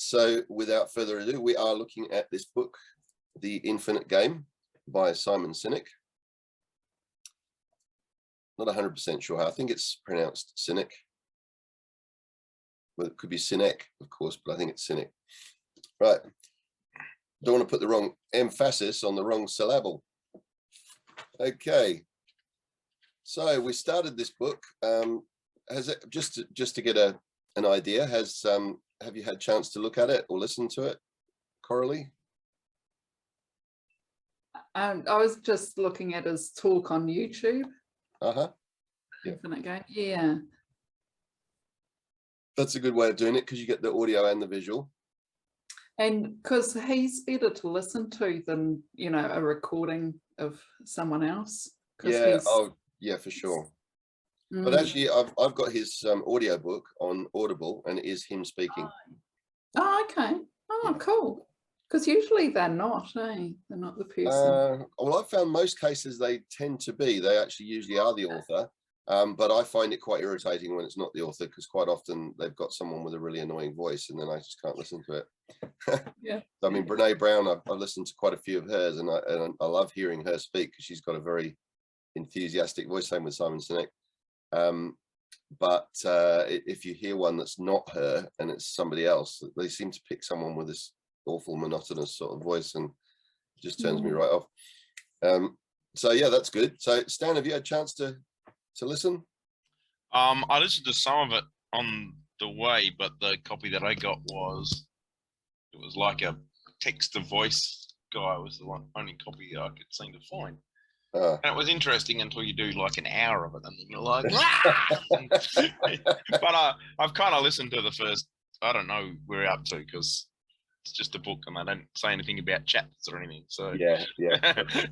So without further ado, we are looking at this book, The Infinite Game by Simon Sinek. Not 100% sure how. I think it's pronounced Sinek. Well, it could be Sinek, of course, but I think it's Sinek. Right. Don't want to put the wrong emphasis on the wrong syllable. Okay. So we started this book. Has it just to get an idea? Have you had a chance to look at it or listen to it, Coralie? I was just looking at his talk on YouTube. Yeah. Infinite Game. Yeah. That's a good way of doing it because you get the audio and the visual. And because he's better to listen to than, you know, a recording of someone else. Yeah, yeah, for sure. But actually, I've got his audio book on Audible, and it is him speaking. Oh, okay. Oh, yeah. Cool. Because usually they're not, eh? They're not the person. Well, I've found most cases they tend to be. They actually usually are the author. But I find it quite irritating when it's not the author, because quite often they've got someone with a really annoying voice, and then I just can't listen to it. Yeah. I mean, Brene Brown, I've listened to quite a few of hers, and I love hearing her speak because she's got a very enthusiastic voice. Same with Simon Sinek. But if you hear one that's not her and it's somebody else, they seem to pick someone with this awful monotonous sort of voice, and it just turns me right off. So yeah, that's good. So Stan, have you had a chance to listen? I listened to some of it on the way, but the copy that I got was like a text to voice guy. Was the only copy I could seem to find. And it was interesting until you do like an hour of it, and then you're like, but I've kind of listened to the first, I don't know where we're up to, because it's just a book and they don't say anything about chapters or anything. So yeah,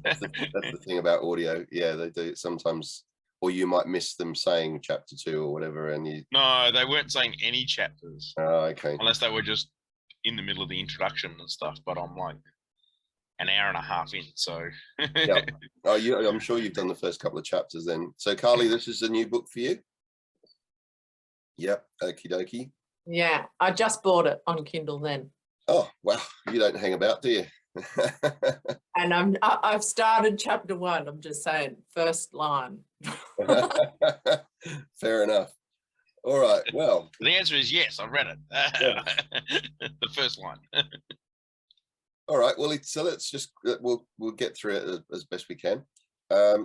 that's the thing about audio. Yeah, they do it sometimes, or you might miss them saying chapter 2 or whatever, and you. No, they weren't saying any chapters. Oh, okay. Unless they were just in the middle of the introduction and stuff. But I'm like an hour and a half in, so. Yeah. Oh, I'm sure you've done the first couple of chapters then. So Carly, this is a new book for you? Yep. Okie dokie. Yeah, I just bought it on Kindle then. Oh, well, you don't hang about, do you? And I've started chapter 1. I'm just saying, first line. Fair enough. All right. Well, the answer is yes. I read it. Yeah. The first line. All right. Well, so let's just we'll get through it as best we can.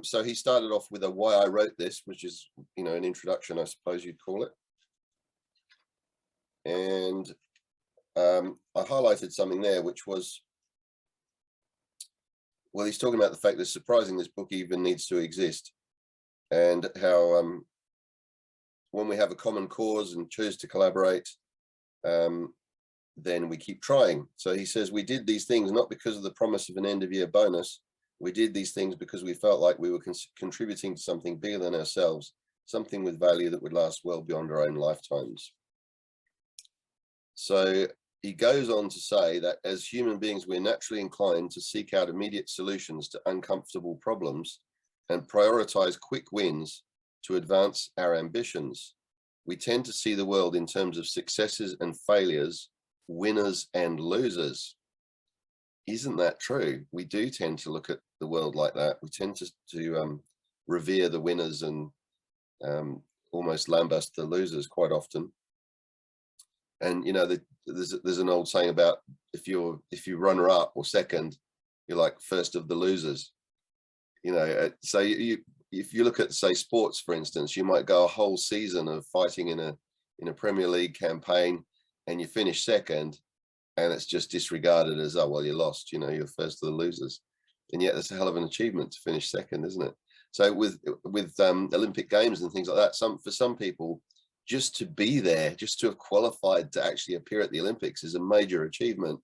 So he started off with a why I wrote this, which is, you know, an introduction, I suppose you'd call it. And I highlighted something there, which was, well, he's talking about the fact that it's surprising this book even needs to exist, and how when we have a common cause and choose to collaborate, then we keep trying. So he says, we did these things not because of the promise of an end of year bonus. We did these things because we felt like we were contributing to something bigger than ourselves, something with value that would last well beyond our own lifetimes. So he goes on to say that as human beings, we're naturally inclined to seek out immediate solutions to uncomfortable problems and prioritize quick wins to advance our ambitions. We tend to see the world in terms of successes and failures, winners and losers. Isn't that true? We do tend to look at the world like that. We tend to revere the winners and almost lambast the losers quite often. And you know, there's an old saying about if you runner up or second, you're like first of the losers. You know, so if you look at, say, sports, for instance, you might go a whole season of fighting in a Premier League campaign, and you finish second, and it's just disregarded as, oh well, you lost. You know, you're first of the losers, and yet that's a hell of an achievement to finish second, isn't it? So with Olympic Games and things like that, for some people, just to be there, just to have qualified to actually appear at the Olympics is a major achievement,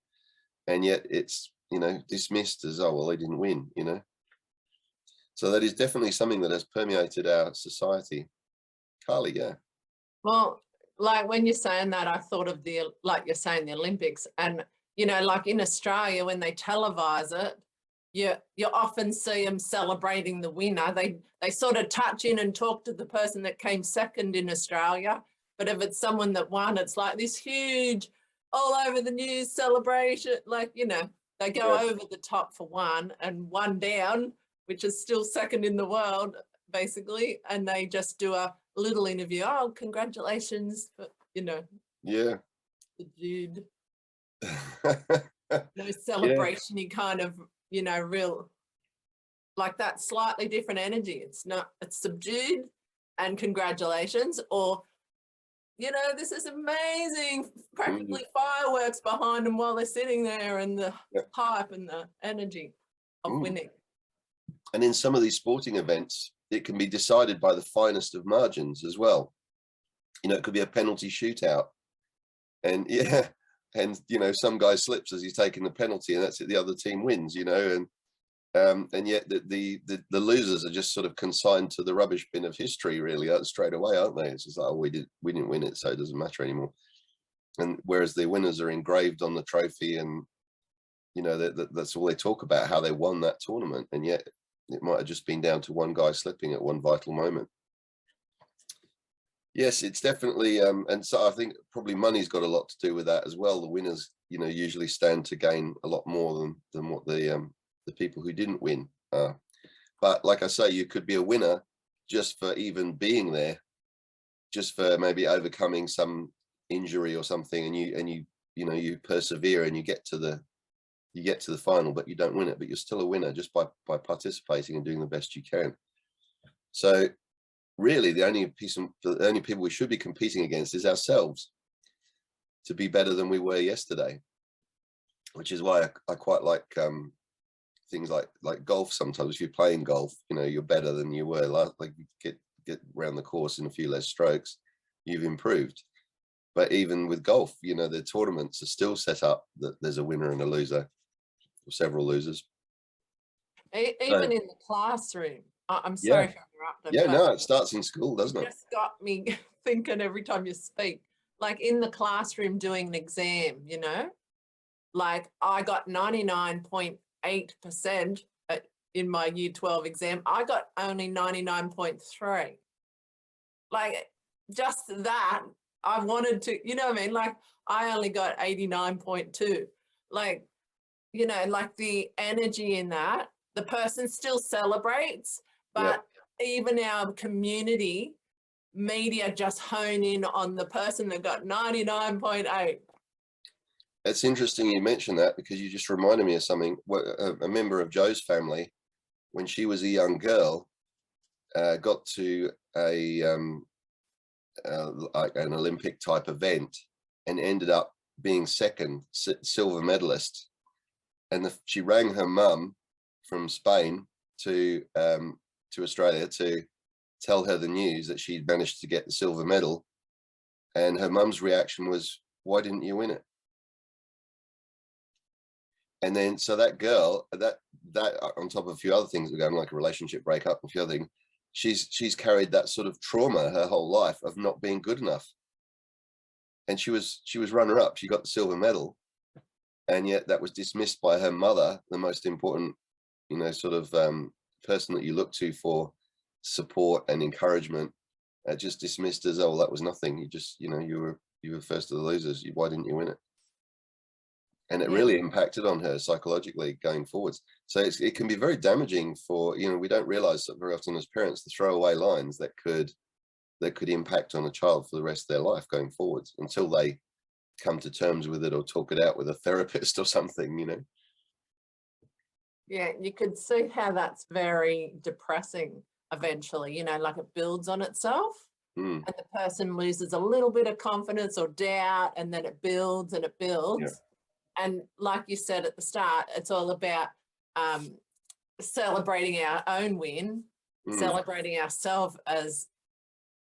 and yet it's, you know, dismissed as, oh well, they didn't win, you know. So that is definitely something that has permeated our society. Carly, yeah. Well, like when you're saying that, I thought of like you're saying, the Olympics, and you know, like in Australia when they televise it, you often see them celebrating the winner. They sort of touch in and talk to the person that came second in Australia, but if it's someone that won, it's like this huge all over the news celebration, like, you know, they go Yeah. over the top for one and one down, which is still second in the world, basically. And they just do a little interview. Oh, congratulations, you know, Yeah. the dude. No celebration-y kind of, you know, real, like that slightly different energy. It's not, it's subdued and congratulations, or, you know, this is amazing, practically fireworks behind them while they're sitting there, and the Yep. hype and the energy of Mm. winning. And in some of these sporting events, it can be decided by the finest of margins as well. You know, it could be a penalty shootout, and yeah, and you know, some guy slips as he's taking the penalty, and that's it. The other team wins. You know, and yet the losers are just sort of consigned to the rubbish bin of history, really, straight away, aren't they? It's just like, oh, we didn't win it, so it doesn't matter anymore. And whereas the winners are engraved on the trophy, and you know, that's all they talk about, how they won that tournament, and yet it might have just been down to one guy slipping at one vital moment. Yes, it's definitely, and so I think probably money's got a lot to do with that as well. The winners, you know, usually stand to gain a lot more than what the people who didn't win are. But like I say, you could be a winner just for even being there, just for maybe overcoming some injury or something, and you know, you persevere and you get to the final, but you don't win it, but you're still a winner just by participating and doing the best you can. So really, the only people we should be competing against is ourselves, to be better than we were yesterday. Which is why I quite like things like golf. Sometimes if you're playing golf, you know, you're better than you were last. Like, you get around the course in a few less strokes, you've improved. But even with golf, you know, the tournaments are still set up that there's a winner and a loser, or several losers. Even in the classroom. I'm Yeah. sorry for interrupting. Yeah, but no, it starts in school, doesn't it? just got me thinking every time you speak, like in the classroom doing an exam, you know, like I got 99.8% in my year 12 exam. I got only 99.3. Like, just that, I wanted to, you know what I mean? Like, I only got 89.2. Like, you know, like the energy in that, the person still celebrates, but even our community media just hone in on the person that got 99.8. It's interesting you mentioned that, because you just reminded me of something. A member of Joe's family, when she was a young girl, got to like an Olympic type event and ended up being second, silver medalist. And she rang her mum from Spain to Australia to tell her the news that she'd managed to get the silver medal. And her mum's reaction was, "Why didn't you win it?" And then, so that girl, that on top of a few other things that are going, like a relationship breakup, a few other things, she's carried that sort of trauma her whole life of not being good enough. And she was runner up. She got the silver medal, and yet that was dismissed by her mother, the most important, you know, sort of person that you look to for support and encouragement. Just dismissed as, oh, that was nothing. You just, you know, you were first of the losers. Why didn't you win it? And it really impacted on her psychologically going forwards. So it can be very damaging for, you know, we don't realize that very often as parents, the throwaway lines that could impact on a child for the rest of their life going forwards, until they come to terms with it or talk it out with a therapist or something, you know. Yeah, you could see how that's very depressing eventually, you know, like it builds on itself. And the person loses a little bit of confidence or doubt, and then it builds and it builds. And like you said at the start, it's all about celebrating our own win, celebrating ourselves as,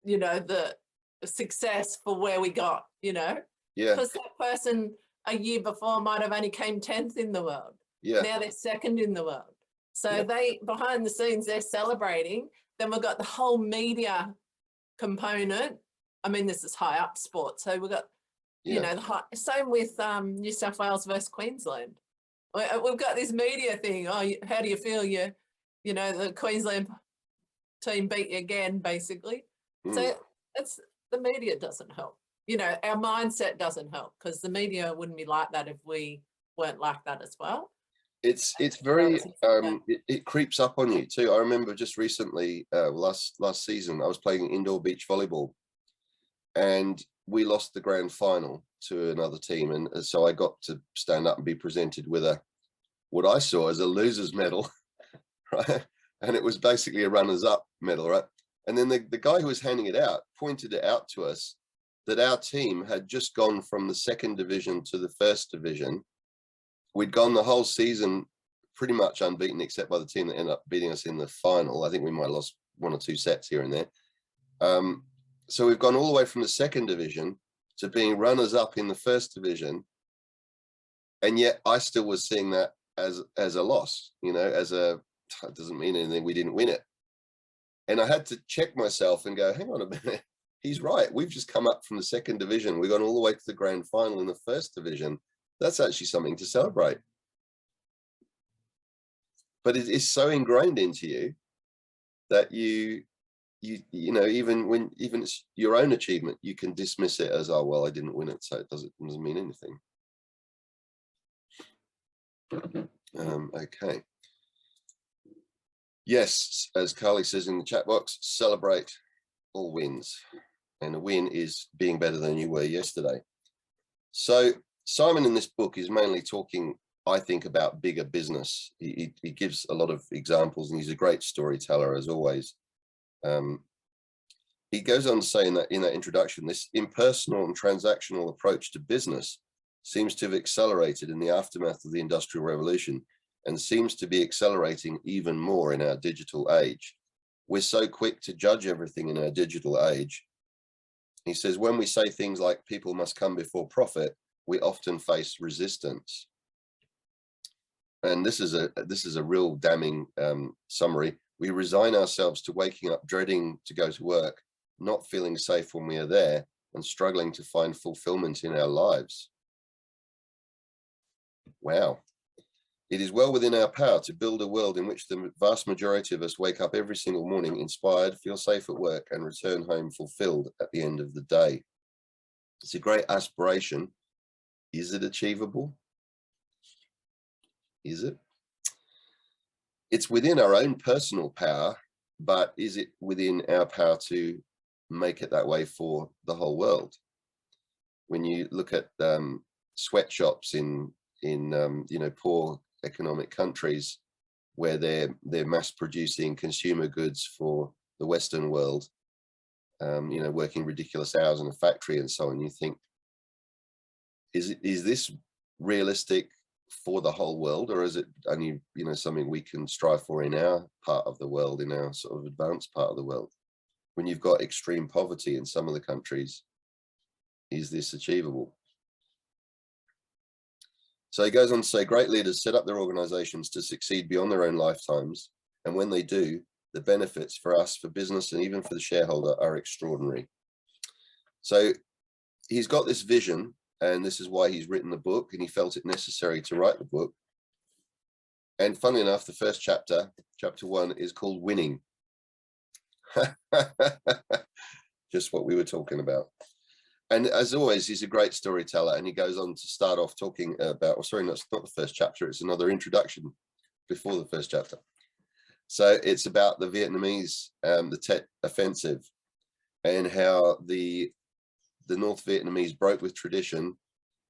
you know, the success for where we got, you know, because that person a year before might have only came 10th in the world. Now they're second in the world. So they, behind the scenes, they're celebrating. Then we've got the whole media component. I mean, this is high up sport. So we've got, you know, same with New South Wales versus Queensland. We've got this media thing. Oh, how do you feel? You know, the Queensland team beat you again, basically. So it's, the media doesn't help. you know, our mindset doesn't help, because the media wouldn't be like that if we weren't like that as well. It's very it creeps up on you too. I remember just recently, last season, I was playing indoor beach volleyball, and we lost the grand final to another team, and so I got to stand up and be presented with what I saw as a loser's medal, right? And it was basically a runners-up medal, right? And then the guy who was handing it out pointed it out to us that our team had just gone from the second division to the first division. We'd gone the whole season pretty much unbeaten, except by the team that ended up beating us in the final. I think we might have lost 1 or 2 sets here and there. So we've gone all the way from the second division to being runners up in the first division. And yet I still was seeing that as a loss, you know, it doesn't mean anything, we didn't win it. And I had to check myself and go, hang on a minute, he's right. We've just come up from the second division. We've gone all the way to the grand final in the first division. That's actually something to celebrate. But it is so ingrained into you that you know, even it's your own achievement, you can dismiss it as, oh, well, I didn't win it, so it doesn't mean anything. Okay. Yes, as Carly says in the chat box, celebrate all wins. And a win is being better than you were yesterday. So Simon in this book is mainly talking, I think, about bigger business. He gives a lot of examples, and he's a great storyteller as always. He goes on to say in that introduction, this impersonal and transactional approach to business seems to have accelerated in the aftermath of the Industrial Revolution, and seems to be accelerating even more in our digital age. We're so quick to judge everything in our digital age. He says, when we say things like people must come before profit, we often face resistance. And this is a real damning summary. We resign ourselves to waking up dreading to go to work, not feeling safe when we are there, and struggling to find fulfillment in our lives. Wow. It is well within our power to build a world in which the vast majority of us wake up every single morning inspired, feel safe at work, and return home fulfilled at the end of the day. It's a great aspiration. Is it achievable? Is it? It's within our own personal power, but is it within our power to make it that way for the whole world? When you look at sweatshops in you know, poor economic countries where they're mass producing consumer goods for the Western world, you know, working ridiculous hours in a factory and so on, you think, is this realistic for the whole world, or is it only, you know, something we can strive for in our part of the world, in our sort of advanced part of the world? When you've got extreme poverty in some of the countries, is this achievable? So he goes on to say, great leaders set up their organizations to succeed beyond their own lifetimes. And when they do, the benefits for us, for business, and even for the shareholder are extraordinary. So he's got this vision, and this is why he's written the book, and he felt it necessary to write the book. And funnily enough, the first chapter, chapter 1, is called Winning. Just what we were talking about. And as always, he's a great storyteller, and he goes on to start off talking about, oh, sorry, no, it's not the first chapter, it's another introduction before the first chapter. So it's about the Vietnamese, the Tet Offensive, and how the North Vietnamese broke with tradition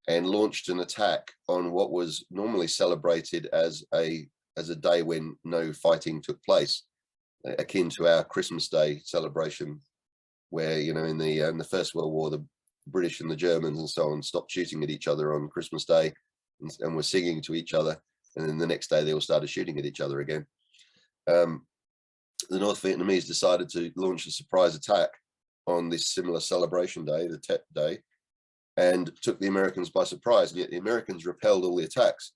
and launched an attack on what was normally celebrated as a day when no fighting took place, akin to our Christmas Day celebration, where, you know, in the First World War, the British and the Germans and so on stopped shooting at each other on Christmas Day and were singing to each other, and then the next day they all started shooting at each other again. The North Vietnamese decided to launch a surprise attack on this similar celebration day, the Tet Day, and took the Americans by surprise, and yet the Americans repelled all the attacks.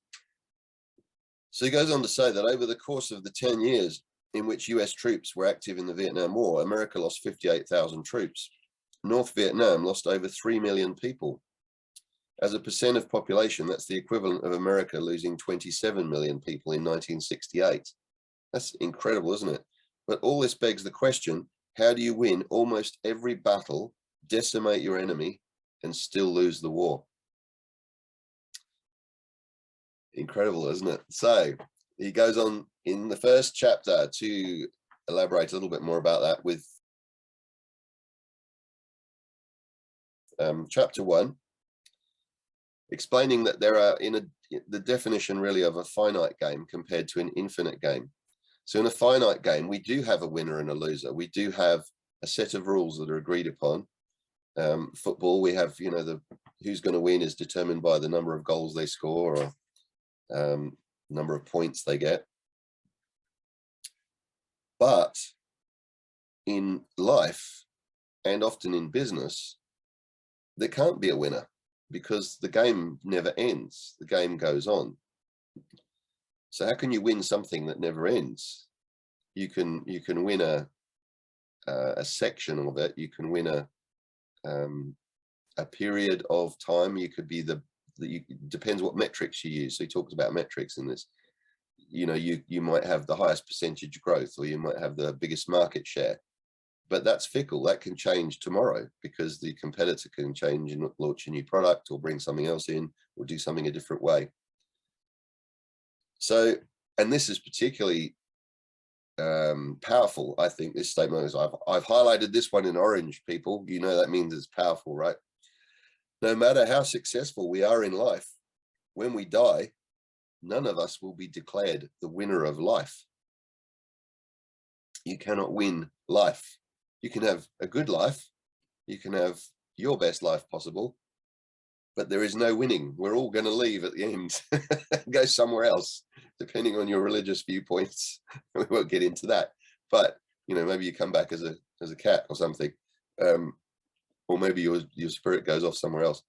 So he goes on to say that over the course of the 10 years in which US troops were active in the Vietnam War, America lost 58,000 troops. North Vietnam lost over 3 million people. As a percent of population, that's the equivalent of America losing 27 million people in 1968. That's incredible, isn't it? But all this begs the question, how do you win almost every battle, decimate your enemy, and still lose the war. Incredible, isn't it? So he goes on in the first chapter to elaborate a little bit more about that with chapter 1, explaining that there are the definition really of a finite game compared to an infinite game. So in a finite game, we do have a winner and a loser. We do have a set of rules that are agreed upon. Football, we have, you know, who's going to win is determined by the number of goals they score or number of points they get. But in life and often in business, there can't be a winner because the game never ends. The game goes on. So how can you win something that never ends? You can win a section of it. You can win a period of time. You could be depends what metrics you use. So he talks about metrics in this. You know, you might have the highest percentage growth, or you might have the biggest market share, but that's fickle. That can change tomorrow because the competitor can change and launch a new product or bring something else in or do something a different way. So, and this is particularly powerful. I think this statement is, I've highlighted this one in orange, people. You know, that means it's powerful, right? No matter how successful we are in life, when we die, none of us will be declared the winner of life. You cannot win life. You can have a good life. You can have your best life possible, but there is no winning. We're all going to leave at the end, go somewhere else, depending on your religious viewpoints. We won't get into that, but you know, maybe you come back as a cat or something, or maybe your spirit goes off somewhere else.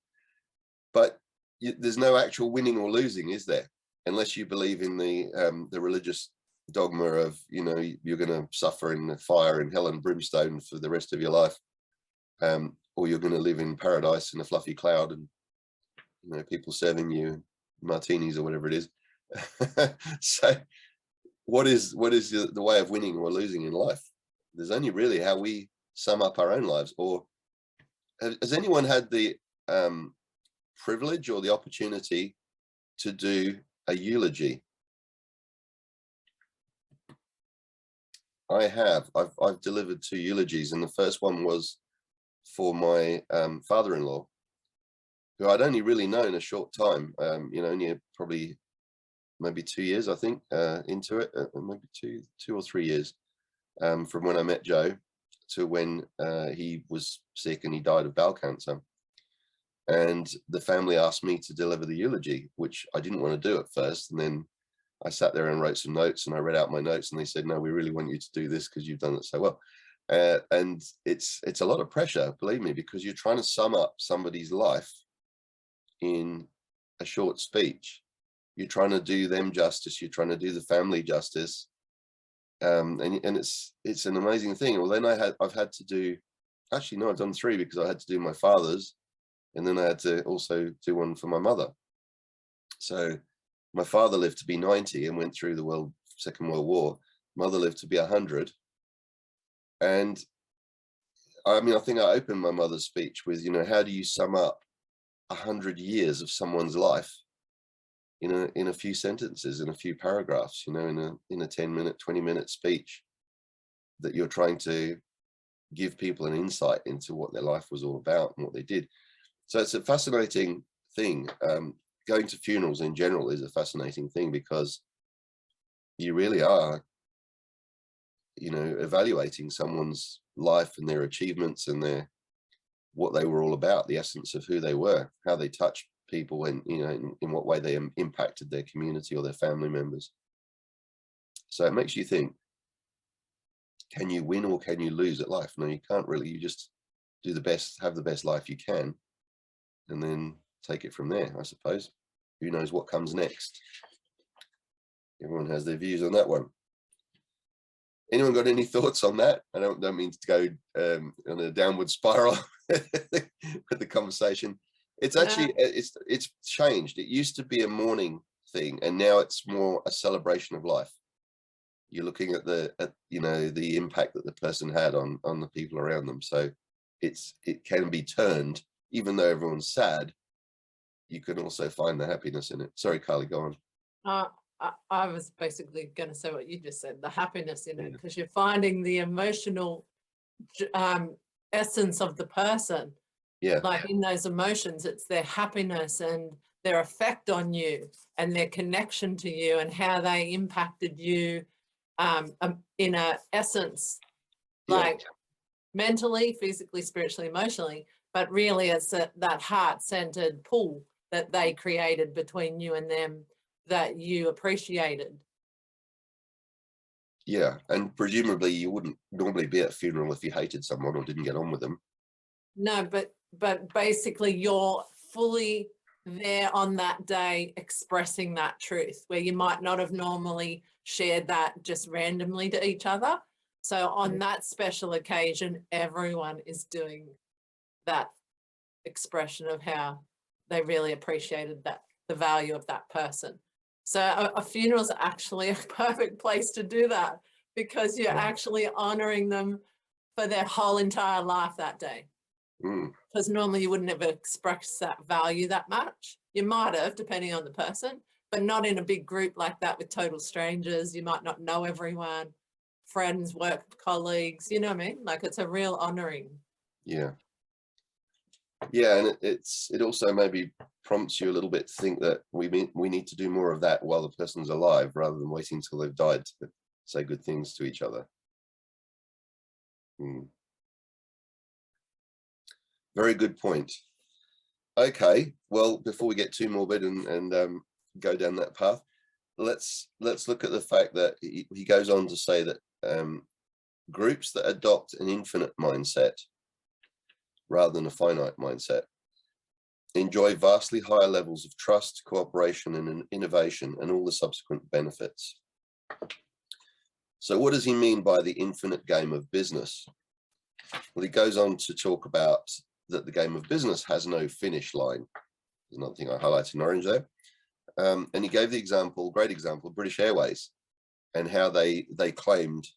But there's no actual winning or losing, is there? Unless you believe in the religious dogma of, you know, you're going to suffer in the fire and hell and brimstone for the rest of your life, or you're going to live in paradise in a fluffy cloud and, you know, people serving you martinis or whatever it is. So what is the way of winning or losing in life? There's only really how we sum up our own lives. Or has anyone had the privilege or the opportunity to do a eulogy? I have. I've delivered 2 eulogies, and the first one was for my father-in-law, who I'd only really known a short time. You know, only probably maybe 2 years, I think, into it, maybe two or 3 years, from when I met Joe to when he was sick and he died of bowel cancer. And the family asked me to deliver the eulogy, which I didn't want to do at first. And then I sat there and wrote some notes, and I read out my notes, and they said, no, we really want you to do this because you've done it so well. And it's a lot of pressure, believe me, because you're trying to sum up somebody's life in a short speech. You're trying to do them justice. You're trying to do the family justice. And it's an amazing thing. Well, then I've had to do, actually, no, I've done 3 because I had to do my father's. And then I had to also do one for my mother. So my father lived to be 90 and went through the Second World War. Mother lived to be 100. And I mean, I think I opened my mother's speech with, you know, how do you sum up 100 years of someone's life in a few sentences, in a few paragraphs, you know, in a 10-minute, 20-minute speech that you're trying to give people an insight into what their life was all about and what they did. So it's a fascinating thing. Going to funerals in general is a fascinating thing because you really are, you know, evaluating someone's life and their achievements and what they were all about, the essence of who they were, how they touched people, and, you know, in what way they impacted their community or their family members. So it makes you think, can you win or can you lose at life? No, you can't really. You just do the best, have the best life you can, and then take it from there, I suppose. Who knows what comes next? Everyone has their views on that one. Anyone got any thoughts on that? I don't mean to go on a downward spiral with the conversation. It's actually, it's changed. It used to be a mourning thing, and now it's more a celebration of life. You're looking at you know, the impact that the person had on the people around them. So it can be turned even though everyone's sad, you can also find the happiness in it. Sorry, Carly, go on. I was basically going to say what you just said, the happiness in it, Yeah. because you're finding the emotional essence of the person. Yeah, Like in those emotions, it's their happiness and their effect on you and their connection to you and how they impacted you in a essence, Yeah. like mentally, physically, spiritually, emotionally, but really it's that heart-centered pull that they created between you and them that you appreciated. yeah. And presumably you wouldn't normally be at a funeral if you hated someone or didn't get on with them. No, but basically you're fully there on that day expressing that truth where you might not have normally shared that just randomly to each other. So on that special occasion, everyone is doing that expression of how they really appreciated that, the value of that person. So a funeral is actually a perfect place to do that because you're actually honoring them for their whole entire life that day. Because normally you wouldn't ever express that value that much. You might have, depending on the person, but not in a big group like that with total strangers. You might not know everyone, friends, work colleagues, you know what I mean? Like it's a real honoring. Yeah. Yeah, and it also maybe prompts you a little bit to think that we need to do more of that while the person's alive rather than waiting till they've died to say good things to each other. Very good point. Okay, well, before we get too morbid and go down that path, let's look at the fact that he goes on to say that groups that adopt an infinite mindset rather than a finite mindset enjoy vastly higher levels of trust, cooperation, and innovation, and all the subsequent benefits. So what does he mean by the infinite game of business? Well, he goes on to talk about that the game of business has no finish line. There's another thing I highlighted in orange there. And he gave the example, great example, of British Airways and how they claimed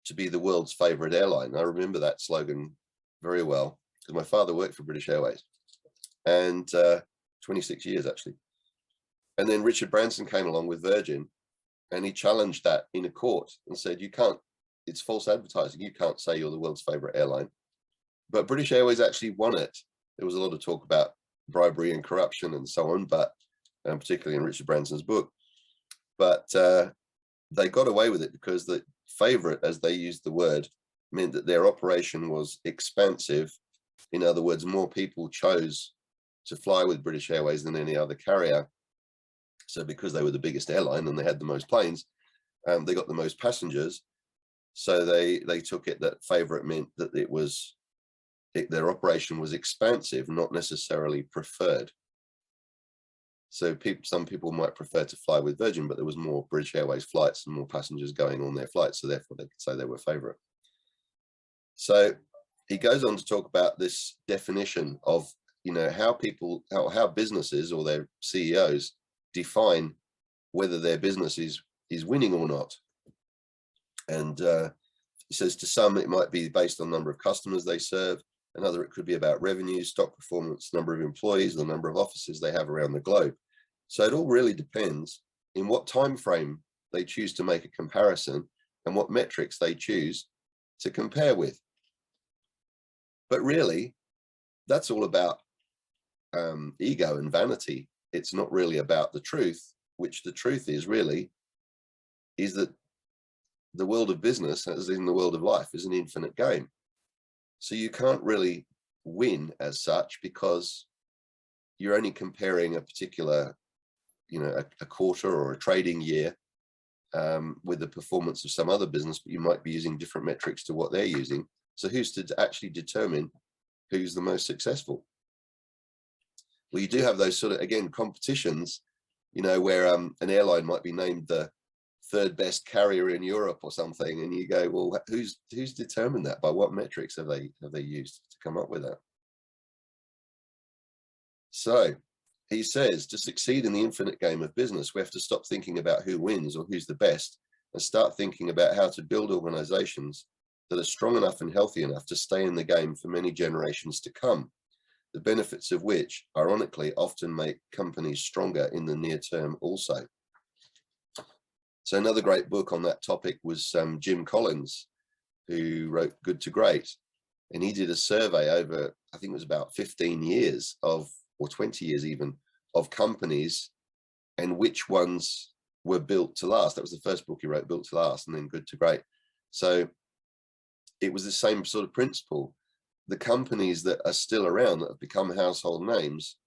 to be the world's favorite airline. I remember that slogan very well because my father worked for British Airways and 26 years actually. And then Richard Branson came along with Virgin and he challenged that in a court and said, you can't, it's false advertising. You can't say you're the world's favorite airline. But British Airways actually won it. There was a lot of talk about bribery and corruption and so on, but particularly in Richard Branson's book. But they got away with it because the favorite, as they used the word, meant that their operation was expansive. In other words, more people chose to fly with British Airways than any other carrier. So because they were the biggest airline and they had the most planes, they got the most passengers. So they took it that favorite meant that it was their operation was expansive, not necessarily preferred. So some people might prefer to fly with Virgin, but there was more British Airways flights and more passengers going on their flights, so therefore they could say they were favorite. So he goes on to talk about this definition of, you know, how businesses or their CEOs define whether their business is winning or not. And he says to some it might be based on the number of customers they serve. Another, it could be about revenue, stock performance, number of employees, the number of offices they have around the globe. So it all really depends in what time frame they choose to make a comparison and what metrics they choose to compare with. But really, that's all about ego and vanity. It's not really about the truth, which the truth is really is that the world of business, as in the world of life, is an infinite game. So you can't really win as such because you're only comparing a particular, you know, a quarter or a trading year with the performance of some other business, but you might be using different metrics to what they're using. So who's to actually determine who's the most successful? Well, you do have those sort of, again, competitions, you know, where an airline might be named the third best carrier in Europe or something, and you go, well, who's determined that? By what metrics have they used to come up with that? So he says, to succeed in the infinite game of business, we have to stop thinking about who wins or who's the best and start thinking about how to build organizations that are strong enough and healthy enough to stay in the game for many generations to come. the benefits of which, ironically, often make companies stronger in the near term also. So another great book on that topic was Jim Collins, who wrote Good to Great. And he did a survey over, I think it was about 15 years of, or 20 years even, of companies and which ones were built to last. That was the first book he wrote, Built to Last, and then Good to Great. So it was the same sort of principle. The companies that are still around, that have become household names,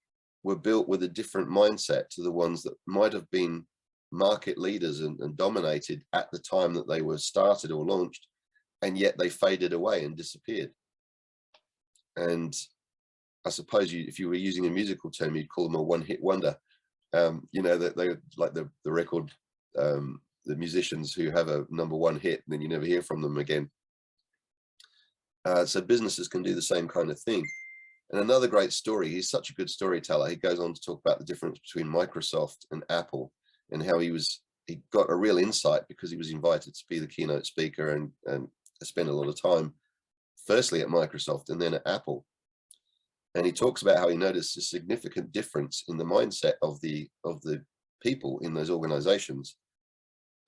were built with a different mindset to the ones that might have been market leaders and dominated at the time that they were started or launched, and yet they faded away and disappeared. And I suppose if you were using a musical term, you'd call them a one-hit wonder. You know, that they like the record, the musicians who have a #1 hit and then you never hear from them again. So businesses can do the same kind of thing. And another great story, he's such a good storyteller. He goes on to talk about the difference between Microsoft and Apple, and how he got a real insight because he was invited to be the keynote speaker and spend a lot of time, firstly at Microsoft and then at Apple. And he talks about how he noticed a significant difference in the mindset of the people in those organizations.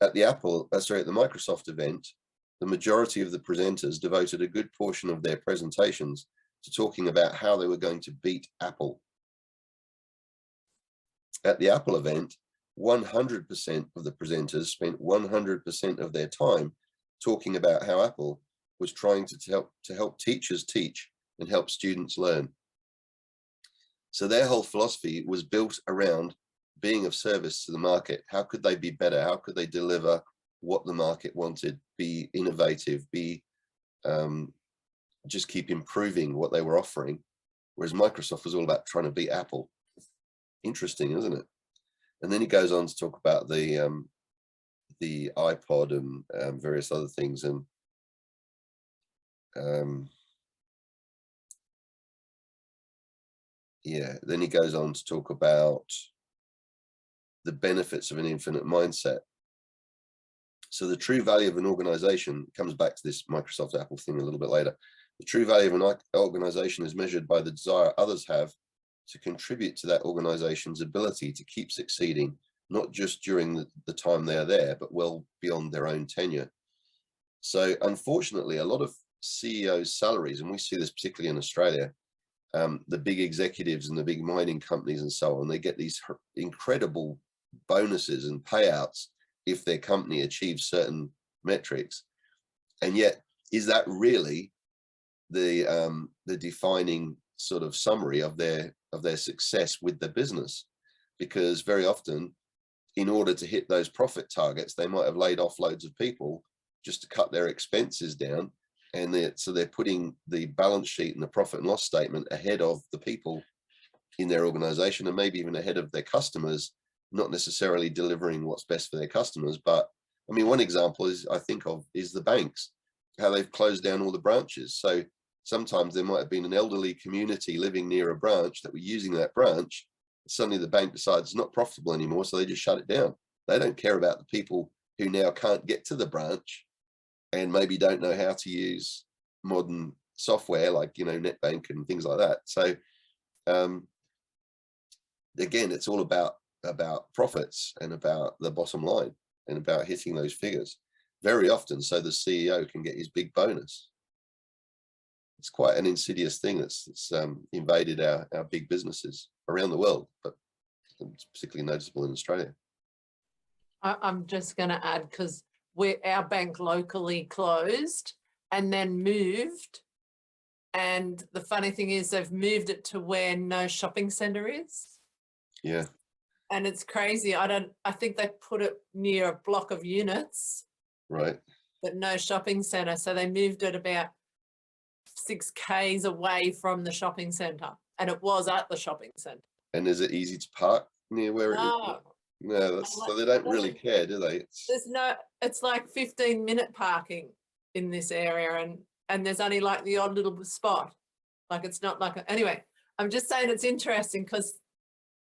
At the Microsoft event, the majority of the presenters devoted a good portion of their presentations to talking about how they were going to beat Apple. At the Apple event, 100% of the presenters spent 100% of their time talking about how Apple was trying to help teachers teach and help students learn. So their whole philosophy was built around being of service to the market. How could they be better? How could they deliver what the market wanted, be innovative, just keep improving what they were offering? Whereas Microsoft was all about trying to beat Apple. Interesting, isn't it? And then he goes on to talk about the iPod and various other things. And yeah, then he goes on to talk about the benefits of an infinite mindset. So the true value of an organization comes back to this Microsoft Apple thing a little bit later. The true value of an organization is measured by the desire others have to contribute to that organization's ability to keep succeeding, not just during the time they are there, but well beyond their own tenure. So unfortunately, a lot of CEOs' salaries, and we see this particularly in Australia, the big executives and the big mining companies and so on, they get these incredible bonuses and payouts if their company achieves certain metrics. And yet, is that really the defining sort of summary of their success with the business? Because very often, in order to hit those profit targets, they might have laid off loads of people just to cut their expenses down. And so they're putting the balance sheet and the profit and loss statement ahead of the people in their organization, and maybe even ahead of their customers, not necessarily delivering what's best for their customers. But I mean, one example I think of is the banks, how they've closed down all the branches. So sometimes there might have been an elderly community living near a branch that were using that branch. Suddenly the bank decides it's not profitable anymore, so they just shut it down. They don't care about the people who now can't get to the branch and maybe don't know how to use modern software like, you know, NetBank and things like that. So again, it's all about profits and about the bottom line and about hitting those figures very often, so the CEO can get his big bonus. It's quite an insidious thing that's invaded our big businesses around the world, but it's particularly noticeable in Australia. I'm just going to add, because our bank locally closed and then moved. And the funny thing is they've moved it to where no shopping centre is. Yeah. And it's crazy. I think they put it near a block of units. Right. But no shopping centre. So they moved it about 6 k's away from the shopping centre. And it was at the shopping centre. And is it easy to park near where it is? No, so they don't really care, do they? It's like 15-minute parking in this area, and there's only like the odd little spot. Like it's not like anyway, I'm just saying it's interesting because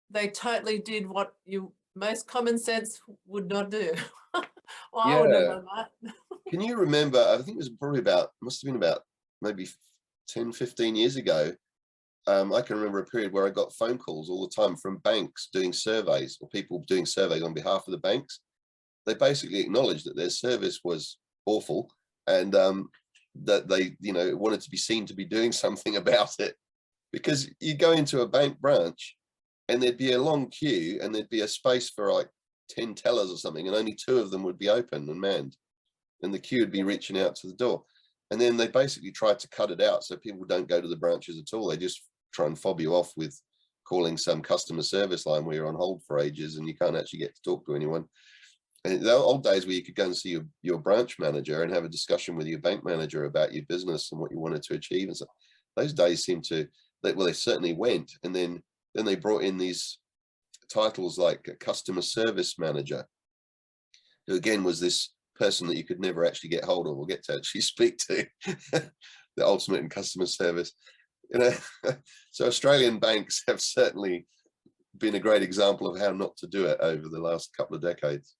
they totally did what most common sense would not do. Well, I wouldn't have done that. Can you remember, I think it was probably must have been about maybe 10, 15 years ago, I can remember a period where I got phone calls all the time from banks doing surveys, or people doing surveys on behalf of the banks. They basically acknowledged that their service was awful, and that they, you know, wanted to be seen to be doing something about it. Because you go into a bank branch and there'd be a long queue and there'd be a space for like 10 tellers or something, and only 2 of them would be open and manned, and the queue would be reaching out to the door. And then they basically tried to cut it out so people don't go to the branches at all. They just try and fob you off with calling some customer service line where you're on hold for ages and you can't actually get to talk to anyone. And the old days where you could go and see your branch manager and have a discussion with your bank manager about your business and what you wanted to achieve and stuff, those days seem to, well, they certainly went. And then they brought in these titles like a customer service manager, who again was this person that you could never actually get hold of or get to actually speak to. The ultimate in customer service, you know. So Australian banks have certainly been a great example of how not to do it over the last couple of decades.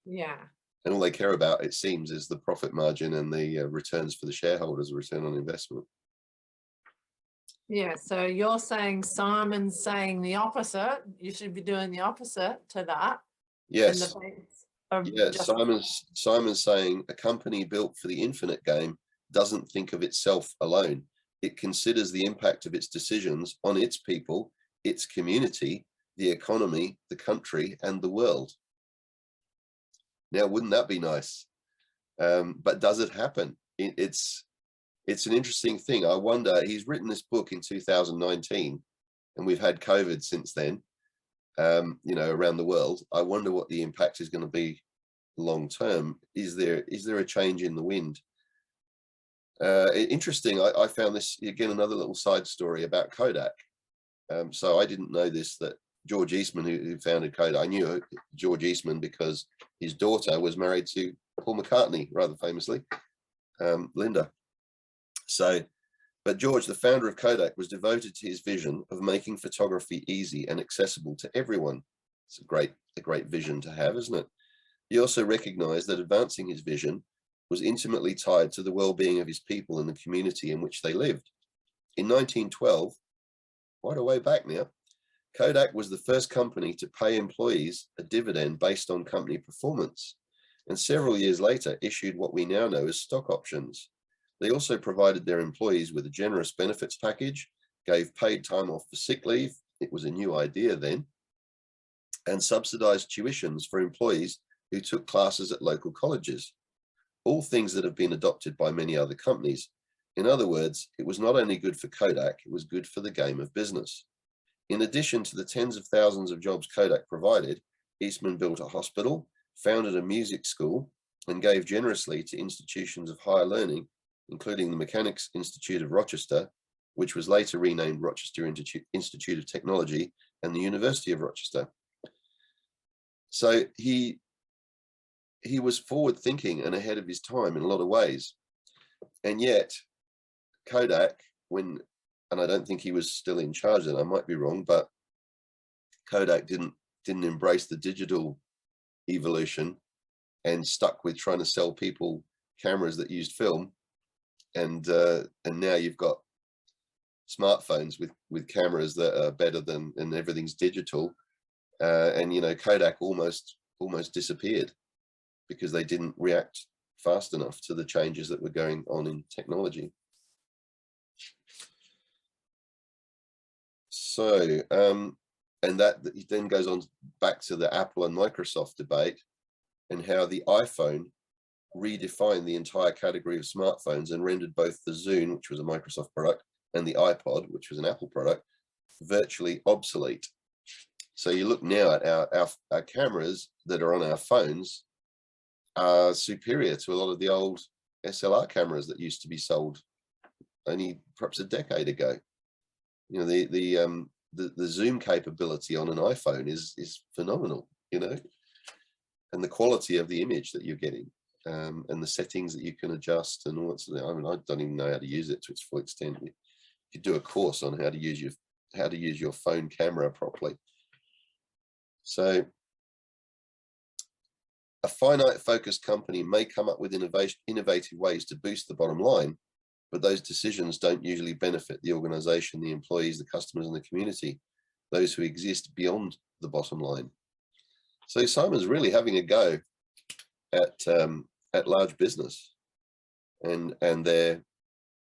Yeah. And all they care about, it seems, is the profit margin and the returns for the shareholders, return on investment. Yeah, so you're saying Simon's saying the opposite. You should be doing the opposite to that. Yes. And the banks are Yeah, just, Simon's saying a company built for the infinite game doesn't think of itself alone. It considers the impact of its decisions on its people, its community, the economy, the country, and the world. Now, wouldn't that be nice? But does it happen? It's an interesting thing. I wonder, he's written this book in 2019, and we've had COVID since then, you know, around the world. I wonder what the impact is going to be long term. Is there a change in the wind? Interesting. I found this, again, another little side story about Kodak. So I didn't know this, that George Eastman, who founded Kodak, I knew George Eastman because his daughter was married to Paul McCartney, rather famously, Linda. So, but George, the founder of Kodak, was devoted to his vision of making photography easy and accessible to everyone. It's a great vision to have, isn't it? He also recognized that advancing his vision was intimately tied to the well-being of his people and the community in which they lived. In 1912, quite a way back now, Kodak was the first company to pay employees a dividend based on company performance, and several years later issued what we now know as stock options. They also provided their employees with a generous benefits package, gave paid time off for sick leave, it was a new idea then, and subsidized tuitions for employees who took classes at local colleges. All things that have been adopted by many other companies. In other words, it was not only good for Kodak, it was good for the game of business. In addition to the tens of thousands of jobs Kodak provided, Eastman built a hospital, founded a music school, and gave generously to institutions of higher learning, including the Mechanics Institute of Rochester, which was later renamed Rochester Institute of Technology, and the University of Rochester. So he was forward thinking and ahead of his time in a lot of ways. And yet Kodak, and I don't think he was still in charge then, I might be wrong, but Kodak didn't embrace the digital evolution and stuck with trying to sell people cameras that used film. And now you've got smartphones with cameras that are better than, and everything's digital. And, you know, Kodak almost disappeared because they didn't react fast enough to the changes that were going on in technology. So, and that then goes on back to the Apple and Microsoft debate, and how the iPhone redefined the entire category of smartphones and rendered both the Zune, which was a Microsoft product, and the iPod, which was an Apple product, virtually obsolete. So you look now at our cameras that are on our phones are superior to a lot of the old SLR cameras that used to be sold only perhaps a decade ago. You know, the zoom capability on an iPhone is phenomenal, you know, and the quality of the image that you're getting, and the settings that you can adjust and all that sort of, I mean, I don't even know how to use it to its full extent. You could do a course on how to use your phone camera properly. So a finite focused company may come up with innovative ways to boost the bottom line, but those decisions don't usually benefit the organization, the employees, the customers, and the community, those who exist beyond the bottom line. So Simon's really having a go at large business and their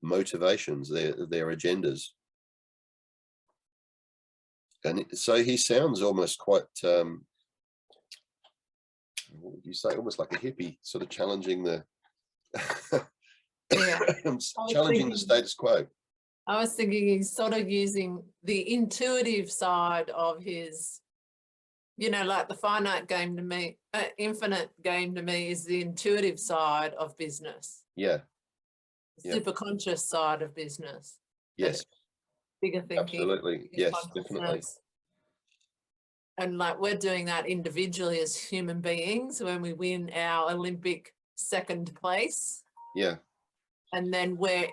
motivations, their agendas. And so he sounds almost quite, what would you say, almost like a hippie, sort of challenging the Yeah. challenging the status quo. I was thinking he's sort of using the intuitive side of his, you know, like the finite game to me, infinite game to me is the intuitive side of business. Yeah. Yeah. Super conscious side of business. Yes. Bigger thinking. Absolutely. bigger Yes, definitely. consciousness. And like we're doing that individually as human beings when we win our Olympic second place. Yeah. And then we're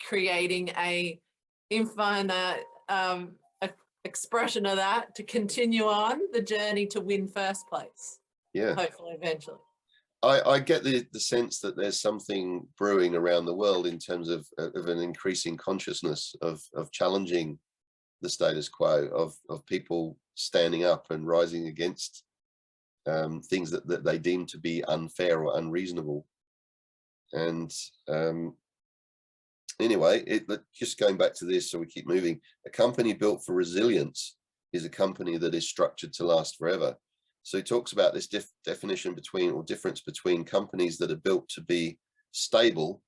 creating a infinite expression of that to continue on the journey to win first place. Yeah. Hopefully eventually. I get the sense that there's something brewing around the world in terms of an increasing consciousness of challenging the status quo, of people standing up and rising against things that they deem to be unfair or unreasonable. And anyway, just going back to this, so we keep moving. A company built for resilience is a company that is structured to last forever. So he talks about this definition between, or difference between, companies that are built to be stable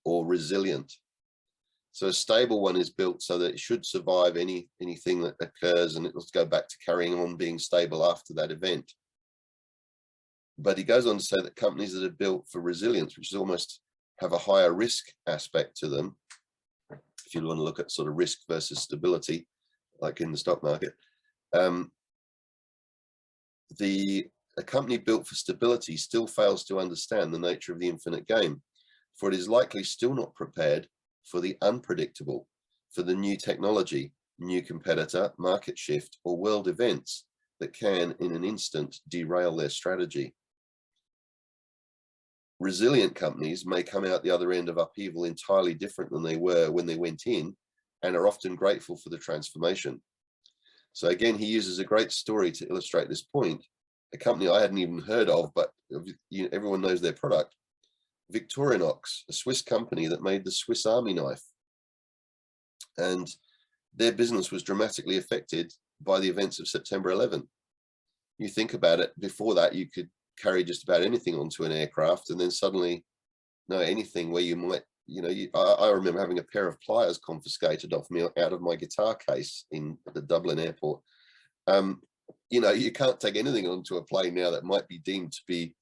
or resilient. So a stable one is built so that it should survive anything that occurs, and it'll go back to carrying on being stable after that event. But he goes on to say that companies that are built for resilience, which is almost have a higher risk aspect to them, if you want to look at sort of risk versus stability, like in the stock market, a company built for stability still fails to understand the nature of the infinite game, for it is likely still not prepared for the unpredictable, for the new technology, new competitor, market shift, or world events that can in an instant derail their strategy. Resilient companies may come out the other end of upheaval entirely different than they were when they went in, and are often grateful for the transformation. So again, he uses a great story to illustrate this point. A company I hadn't even heard of, but everyone knows their product. Victorinox, a Swiss company that made the Swiss Army knife. And their business was dramatically affected by the events of September 11. You think about it, before that, you could carry just about anything onto an aircraft, and then suddenly, no, anything where you might, I remember having a pair of pliers confiscated off me out of my guitar case in the Dublin airport. You can't take anything onto a plane now that might be deemed to be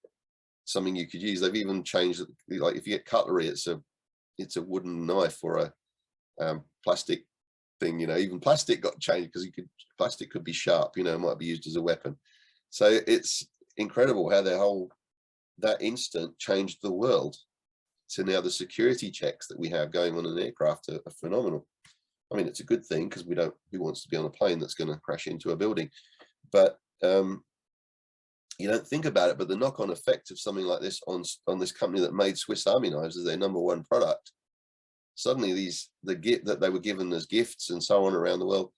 something you could use. They've even changed, like if you get cutlery, it's a wooden knife or a plastic thing. Even plastic got changed because plastic could be sharp. It might be used as a weapon. So it's incredible how that instant changed the world. So now the security checks that we have going on an aircraft are phenomenal. I mean, it's a good thing, because who wants to be on a plane that's going to crash into a building? But you don't think about it, but the knock-on effect of something like this on this company that made Swiss Army knives as their #1 product, suddenly the gift that they were given as gifts and so on around the world,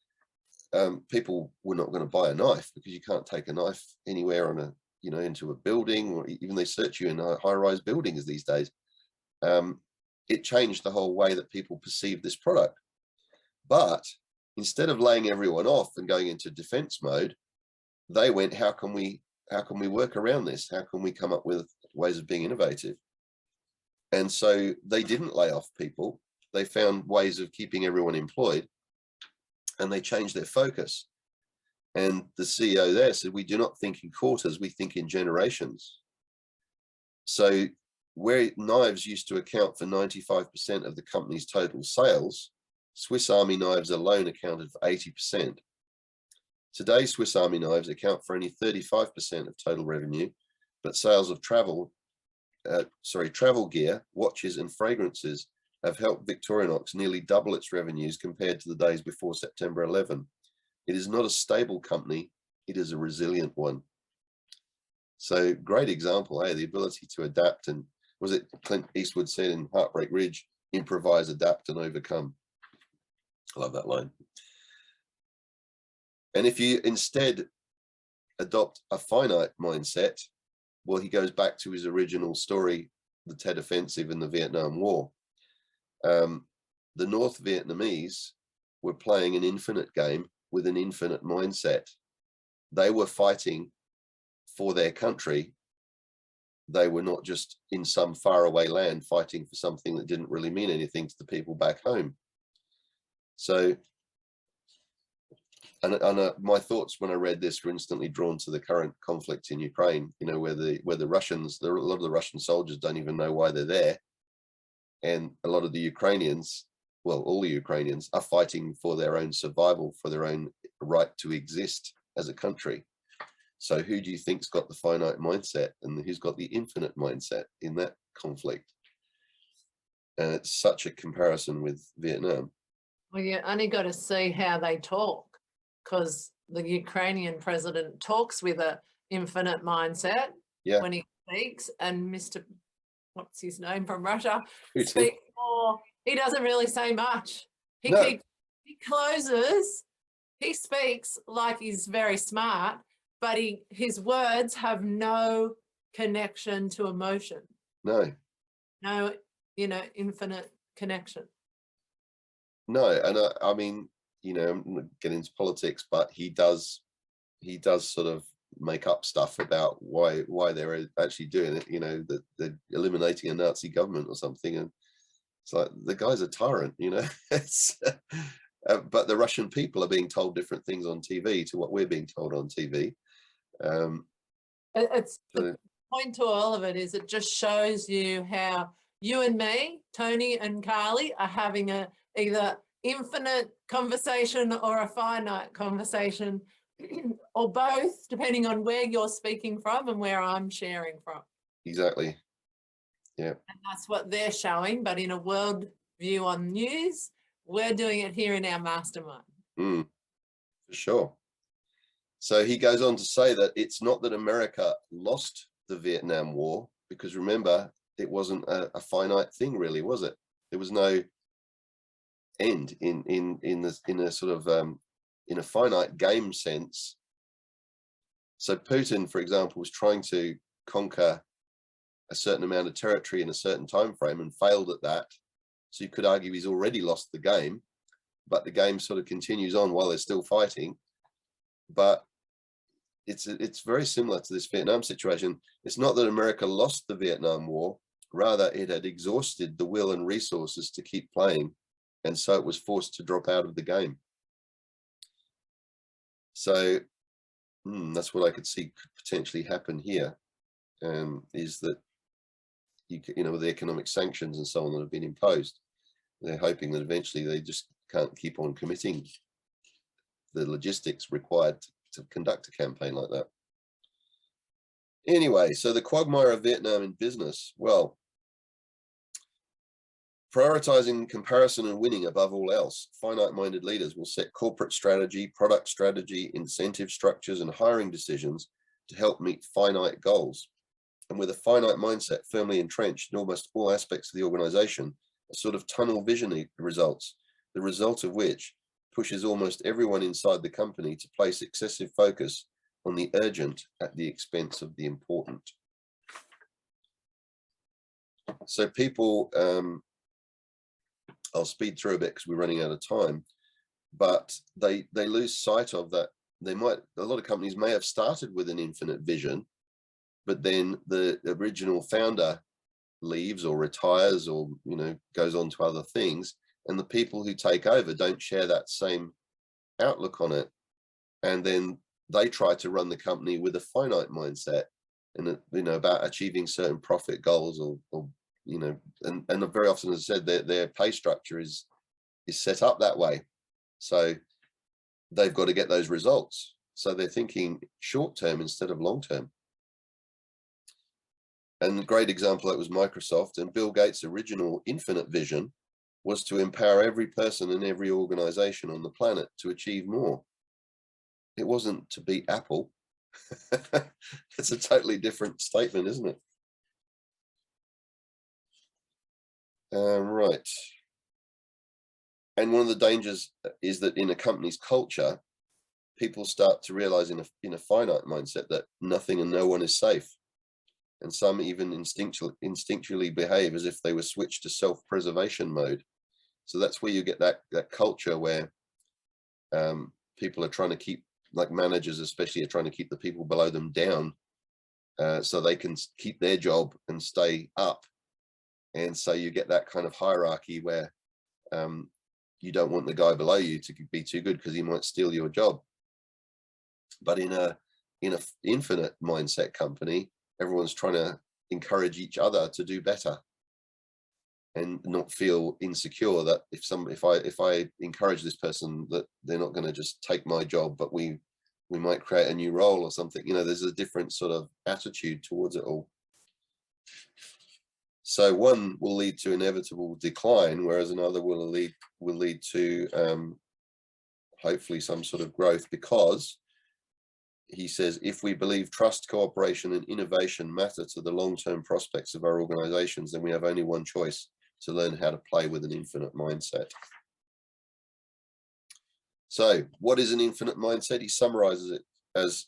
people were not going to buy a knife, because you can't take a knife anywhere on into a building, or even they search you in high-rise buildings these days. It changed the whole way that people perceive this product. But instead of laying everyone off and going into defense mode, they went, how can we work around this? How can we come up with ways of being innovative? And so they didn't lay off people. They found ways of keeping everyone employed, and they changed their focus. And the CEO there said, we do not think in quarters, we think in generations. So where knives used to account for 95% of the company's total sales, Swiss Army knives alone accounted for 80%. Today, Swiss Army knives account for only 35% of total revenue, but sales of travel gear, watches, and fragrances have helped Victorinox nearly double its revenues compared to the days before September 11. It is not a stable company, it is a resilient one. So great example, the ability to adapt. And was it Clint Eastwood said in Heartbreak Ridge, improvise, adapt, and overcome. I love that line. And if you instead adopt a finite mindset, well, he goes back to his original story, the Tet Offensive and the Vietnam War. The North Vietnamese were playing an infinite game with an infinite mindset. They were fighting for their country. They were not just in some faraway land fighting for something that didn't really mean anything to the people back home. So, and my thoughts when I read this were instantly drawn to the current conflict in Ukraine, you know, where the Russians, a lot of the Russian soldiers don't even know why they're there. And a lot of the Ukrainians, well, all the Ukrainians are fighting for their own survival, for their own right to exist as a country. So who do you think's got the finite mindset and who's got the infinite mindset in that conflict? And it's such a comparison with Vietnam. Well, you only got to see how they talk, because the Ukrainian president talks with an infinite mindset when he speaks, and Mr. what's his name from Russia speaks more. He doesn't really say much. He closes. He speaks like he's very smart, but his words have no connection to emotion. No, you know, infinite connection. No, and I mean, you know, I'm not getting into politics, but he does sort of make up stuff about why they're actually doing it. You know, that they're eliminating a Nazi government or something, and it's like the guy's a tyrant. You know, it's but the Russian people are being told different things on TV to what we're being told on TV. It's the point to all of it is it just shows you how you and me, Tony and Carly, are having a either infinite conversation or a finite conversation, or both, depending on where you're speaking from and where I'm sharing from. Exactly. Yeah. And that's what they're showing, but in a world view on news, we're doing it here in our mastermind. For sure. So he goes on to say that it's not that America lost the Vietnam War, because remember, it wasn't a finite thing, really, was it? There was no end in a sort of in a finite game sense. So Putin, for example, was trying to conquer a certain amount of territory in a certain time frame and failed at that. So you could argue he's already lost the game, but the game sort of continues on while they're still fighting. But it's very similar to this Vietnam situation. It's not that America lost the Vietnam War, rather it had exhausted the will and resources to keep playing, and so it was forced to drop out of the game. So that's what I could see could potentially happen here, is that you know, with the economic sanctions and so on that have been imposed, they're hoping that eventually they just can't keep on committing the logistics required to conduct a campaign like that. Anyway, so the quagmire of Vietnam in business. Well, prioritizing comparison and winning above all else, finite-minded leaders will set corporate strategy, product strategy, incentive structures, and hiring decisions to help meet finite goals. And with a finite mindset firmly entrenched in almost all aspects of the organization, a sort of tunnel vision results, the result of which pushes almost everyone inside the company to place excessive focus on the urgent at the expense of the important. So people, I'll speed through a bit because we're running out of time, but they lose sight of that. A lot of companies may have started with an infinite vision, but then the original founder leaves or retires or, you know, goes on to other things, and the people who take over don't share that same outlook on it, and then they try to run the company with a finite mindset and, you know, about achieving certain profit goals or you know, and very often, as I said, their pay structure is set up that way, so they've got to get those results, so they're thinking short term instead of long term. And a great example that was Microsoft, and Bill Gates' original infinite vision was to empower every person and every organization on the planet to achieve more. It wasn't to beat Apple. It's a totally different statement, isn't it? Right. And one of the dangers is that in a company's culture, people start to realize in a finite mindset that nothing and no one is safe. And some even instinctually behave as if they were switched to self-preservation mode. So that's where you get that culture where people are trying to keep, like managers especially, are trying to keep the people below them down so they can keep their job and stay up. And so you get that kind of hierarchy where you don't want the guy below you to be too good because he might steal your job. But in a infinite mindset company, everyone's trying to encourage each other to do better and not feel insecure that if I encourage this person, that they're not going to just take my job, but we might create a new role or something. You know, there's a different sort of attitude towards it all. So one will lead to inevitable decline, whereas another will lead to hopefully some sort of growth, because he says, if we believe trust, cooperation, and innovation matter to the long-term prospects of our organizations, then we have only one choice: to learn how to play with an infinite mindset. So what is an infinite mindset? He summarizes it as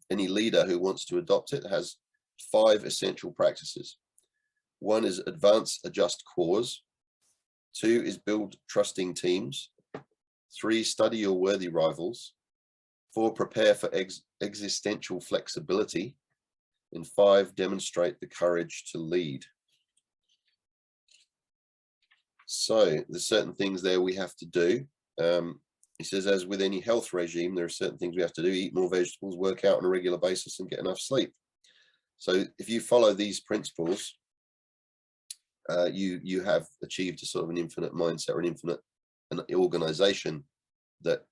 any leader who wants to adopt it has 5 essential practices. 1 is advance a just cause. 2 is build trusting teams. 3, study your worthy rivals. 4, prepare for existential flexibility. And 5, demonstrate the courage to lead. So there's certain things there we have to do. He says, as with any health regime, there are certain things we have to do: eat more vegetables, work out on a regular basis, and get enough sleep. So if you follow these principles, you have achieved a sort of an infinite mindset, or an organization that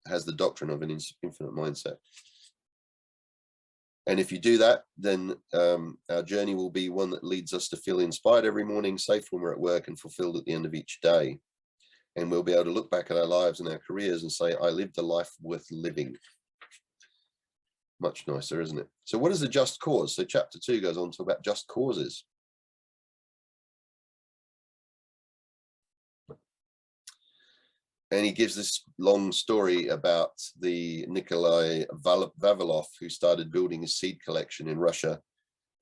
has the doctrine of an infinite mindset. And if you do that, then our journey will be one that leads us to feel inspired every morning, safe when we're at work, and fulfilled at the end of each day. And we'll be able to look back at our lives and our careers and say, I lived a life worth living. Much nicer, isn't it? So what is a just cause? So chapter 2 goes on to about just causes. And he gives this long story about the Nikolai Vavilov, who started building a seed collection in Russia,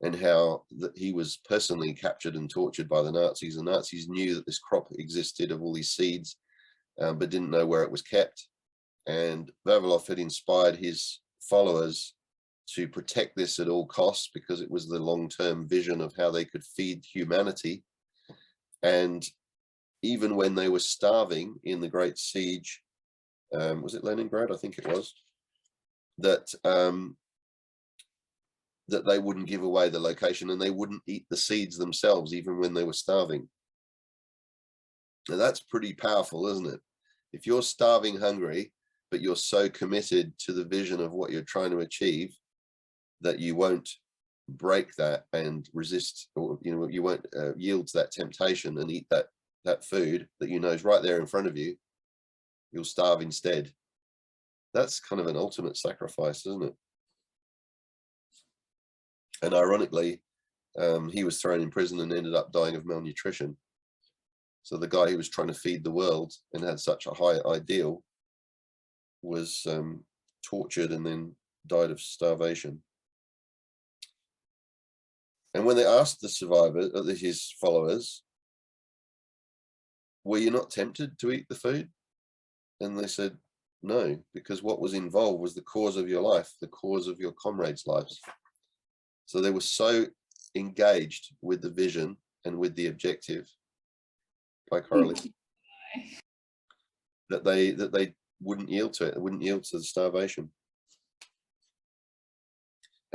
and how he was personally captured and tortured by the Nazis. The Nazis knew that this crop existed of all these seeds, but didn't know where it was kept. And Vavilov had inspired his followers to protect this at all costs, because it was the long-term vision of how they could feed humanity. And even when they were starving in the Great Siege, was it Leningrad? I think it was, that that they wouldn't give away the location, and they wouldn't eat the seeds themselves, even when they were starving. Now that's pretty powerful, isn't it? If you're starving hungry, but you're so committed to the vision of what you're trying to achieve that you won't break that and resist, or you won't yield to that temptation and eat that food that you know is right there in front of you, you'll starve instead. That's kind of an ultimate sacrifice, isn't it? And ironically, he was thrown in prison and ended up dying of malnutrition. So the guy who was trying to feed the world and had such a high ideal was tortured and then died of starvation. And when they asked the survivor, his followers, were you not tempted to eat the food? And they said, no, because what was involved was the cause of your life, the cause of your comrades' lives. So they were so engaged with the vision and with the objective, by correlation, that they wouldn't yield to it. They wouldn't yield to the starvation.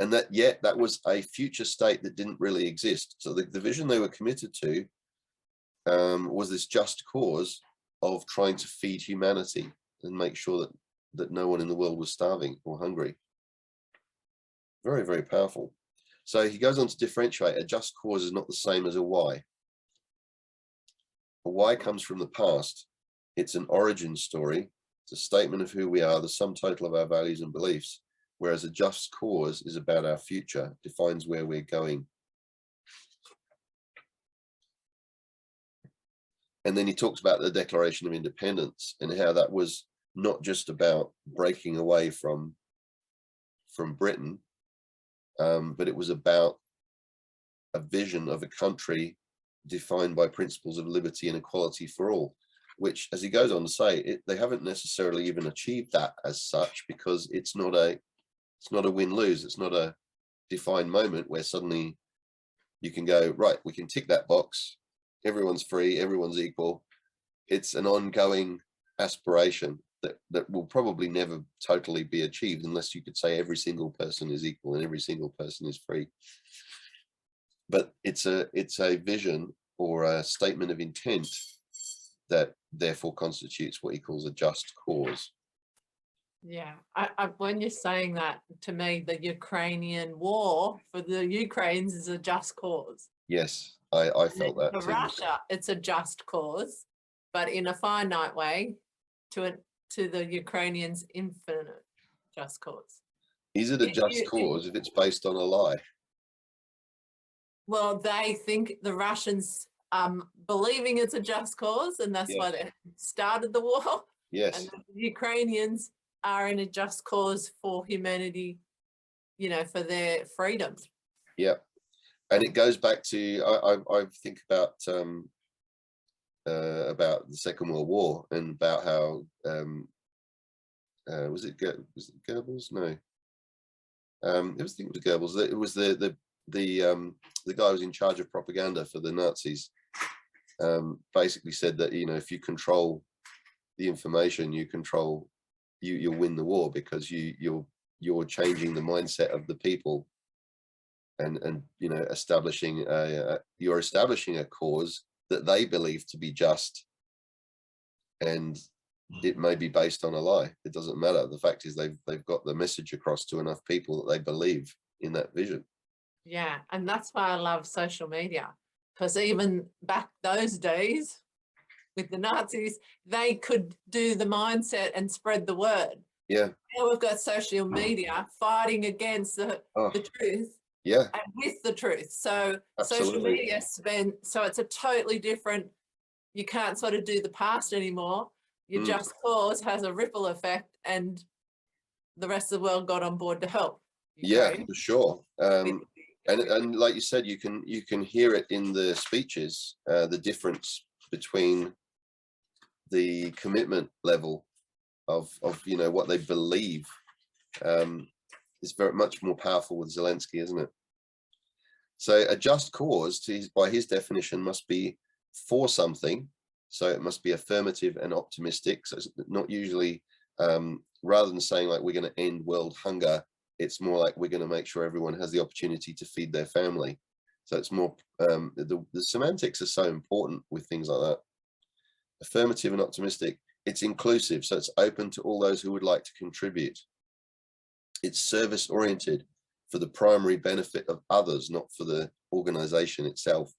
And that was a future state that didn't really exist. So the vision they were committed to was this just cause of trying to feed humanity and make sure that no one in the world was starving or hungry. Very, very powerful. So he goes on to differentiate: a just cause is not the same as a why. A why comes from the past. It's an origin story. It's a statement of who we are, the sum total of our values and beliefs. Whereas a just cause is about our future, defines where we're going. And then he talks about the Declaration of Independence and how that was not just about breaking away from Britain, but it was about a vision of a country defined by principles of liberty and equality for all, which, as he goes on to say, they haven't necessarily even achieved that as such, because it's not a win-lose. It's not a defined moment where suddenly you can go, right, we can tick that box, everyone's free, everyone's equal. It's an ongoing aspiration that will probably never totally be achieved unless you could say every single person is equal and every single person is free. But it's a vision or a statement of intent that therefore constitutes what he calls a just cause. Yeah, when you're saying that, to me, the Ukrainian war for the Ukrainians is a just cause. Yes, I felt that For too. Russia, it's a just cause, but in a finite way, to the Ukrainians, infinite just cause. Is it a If just you- cause if it's based on a lie? Well, they think the Russians believing it's a just cause, and that's why they started the war. Yes. And the Ukrainians are in a just cause for humanity, you know, for their freedom. Yeah. And it goes back to, I think about the Second World War and about how was it Goebbels? No. It was Goebbels. It was the guy who was in charge of propaganda for the Nazis. Basically said that, you know, if you control the information, you'll win the war, because you're changing the mindset of the people, and you know, you're establishing a cause that they believe to be just, and it may be based on a lie. It doesn't matter. The fact is they've got the message across to enough people that they believe in that vision. Yeah, and that's why I love social media, because even back those days with the Nazis, they could do the mindset and spread the word. Yeah. Now we've got social media fighting against the truth. Yeah. And with the truth. So Absolutely. social media so it's a totally different, you can't sort of do the past anymore. Your just cause has a ripple effect, and the rest of the world got on board to help Ukraine. Yeah, for sure. And like you said, you can hear it in the speeches, the difference between the commitment level of you know, what they believe. Is very much more powerful with Zelensky, isn't it? So a just cause, by his definition, must be for something. So it must be affirmative and optimistic. So it's not usually, rather than saying like we're going to end world hunger, it's more like we're going to make sure everyone has the opportunity to feed their family. So it's more, the semantics are so important with things like that. Affirmative and optimistic. It's inclusive, so it's open to all those who would like to contribute. It's service oriented for the primary benefit of others, not for the organization itself.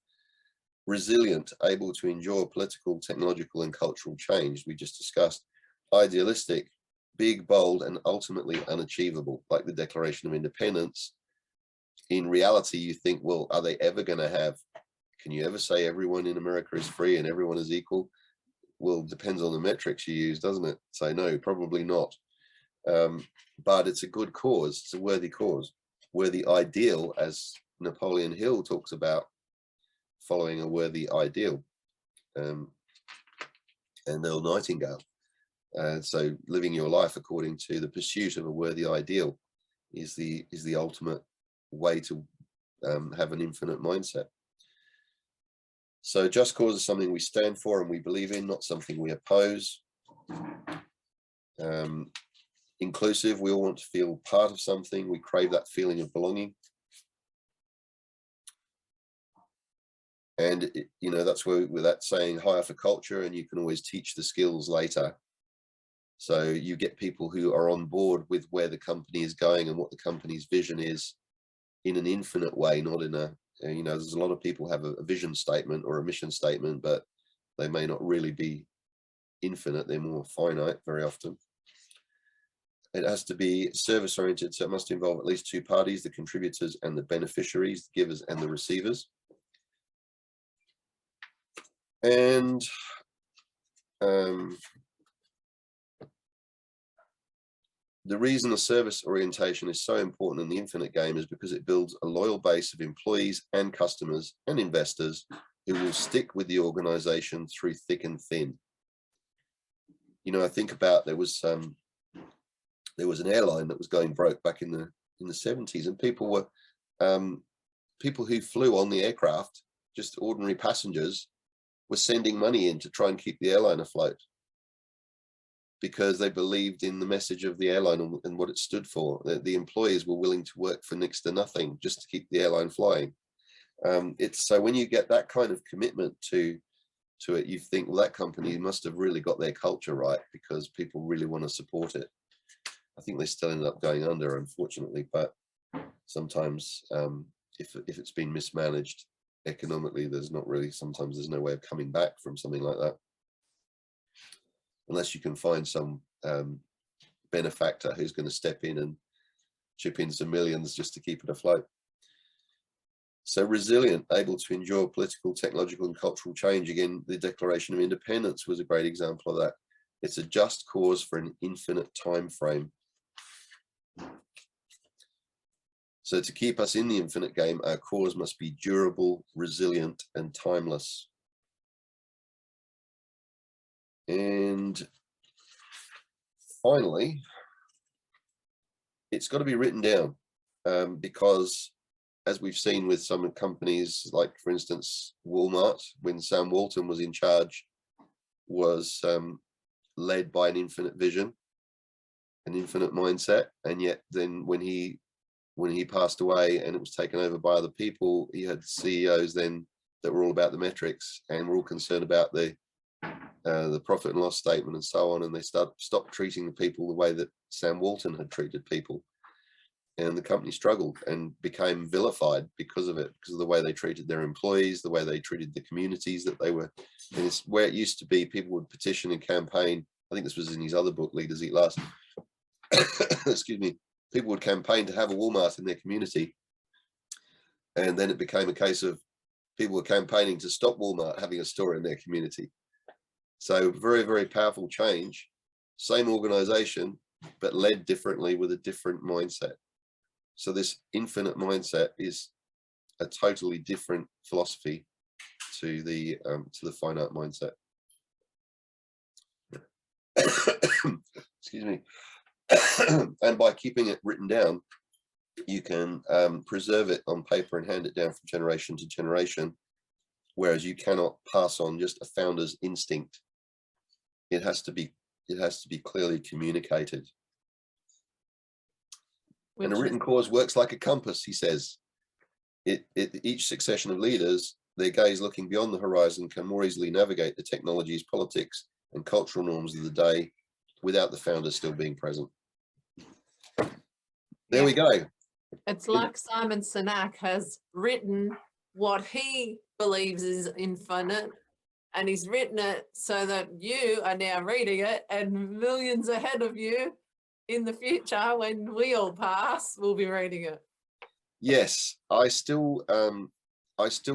Resilient, able to endure political, technological, and cultural change, we just discussed. Idealistic, big, bold, and ultimately unachievable, like the Declaration of Independence. In reality, you think, well, are they ever going to have, can you ever say everyone in America is free and everyone is equal? Well, depends on the metrics you use, doesn't it? So no, probably not. But it's a good cause. It's a worthy cause, worthy ideal, as Napoleon Hill talks about following a worthy ideal, and Earl Nightingale. So living your life according to the pursuit of a worthy ideal is the ultimate way to have an infinite mindset. So just cause is something we stand for and we believe in, not something we oppose. Inclusive, we all want to feel part of something. We crave that feeling of belonging. And, you know, that's where, with that saying, hire for culture, and you can always teach the skills later. So you get people who are on board with where the company is going and what the company's vision is in an infinite way, not in a, you know, there's a lot of people have a vision statement or a mission statement, but they may not really be infinite. They're more finite very often. It has to be service oriented, so it must involve at least two parties, the contributors and the beneficiaries, the givers and the receivers. And the reason the service orientation is so important in the Infinite game is because it builds a loyal base of employees and customers and investors who will stick with the organization through thick and thin. You know, I think about there was an airline that was going broke back in the 70s, and people were people who flew on the aircraft, just ordinary passengers, were sending money in to try and keep the airline afloat, because they believed in the message of the airline and what it stood for. The employees were willing to work for next to nothing just to keep the airline flying. It's so when you get that kind of commitment to it, you think, well, that company must have really got their culture right, because people really want to support it. I think they still ended up going under, unfortunately, but sometimes if it's been mismanaged economically, sometimes there's no way of coming back from something like that, unless you can find some benefactor who's going to step in and chip in some millions just to keep it afloat. So resilient, able to endure political, technological and cultural change. Again, the Declaration of Independence was a great example of that. It's a just cause for an infinite time frame. So to keep us in the Infinite game, our cause must be durable, resilient and timeless. And finally, it's got to be written down, because as we've seen with some companies, like for instance, Walmart, when Sam Walton was in charge, was led by an infinite vision, an infinite mindset. And yet then when he passed away and it was taken over by other people, he had CEOs then that were all about the metrics and were all concerned about the profit and loss statement and so on, and they stopped treating the people the way that Sam Walton had treated people, and the company struggled and became vilified because of it, because of the way they treated their employees, the way they treated the communities that they were. And it's where it used to be people would petition and campaign. I think this was in his other book, Leaders Eat Last. Excuse me. People would campaign to have a Walmart in their community, and then it became a case of people were campaigning to stop Walmart having a store in their community. So very, very powerful change, same organization, but led differently with a different mindset. So this infinite mindset is a totally different philosophy to the finite mindset. Excuse me. And by keeping it written down, you can preserve it on paper and hand it down from generation to generation, whereas you cannot pass on just a founder's instinct. It has to be clearly communicated. And a written cause works like a compass, he says. Each succession of leaders, their gaze looking beyond the horizon, can more easily navigate the technologies, politics, and cultural norms of the day without the founders still being present. There we go. It's like Simon Sinek has written what he believes is infinite, and he's written it so that you are now reading it, and millions ahead of you in the future, when we all pass, we'll be reading it. Yes, I still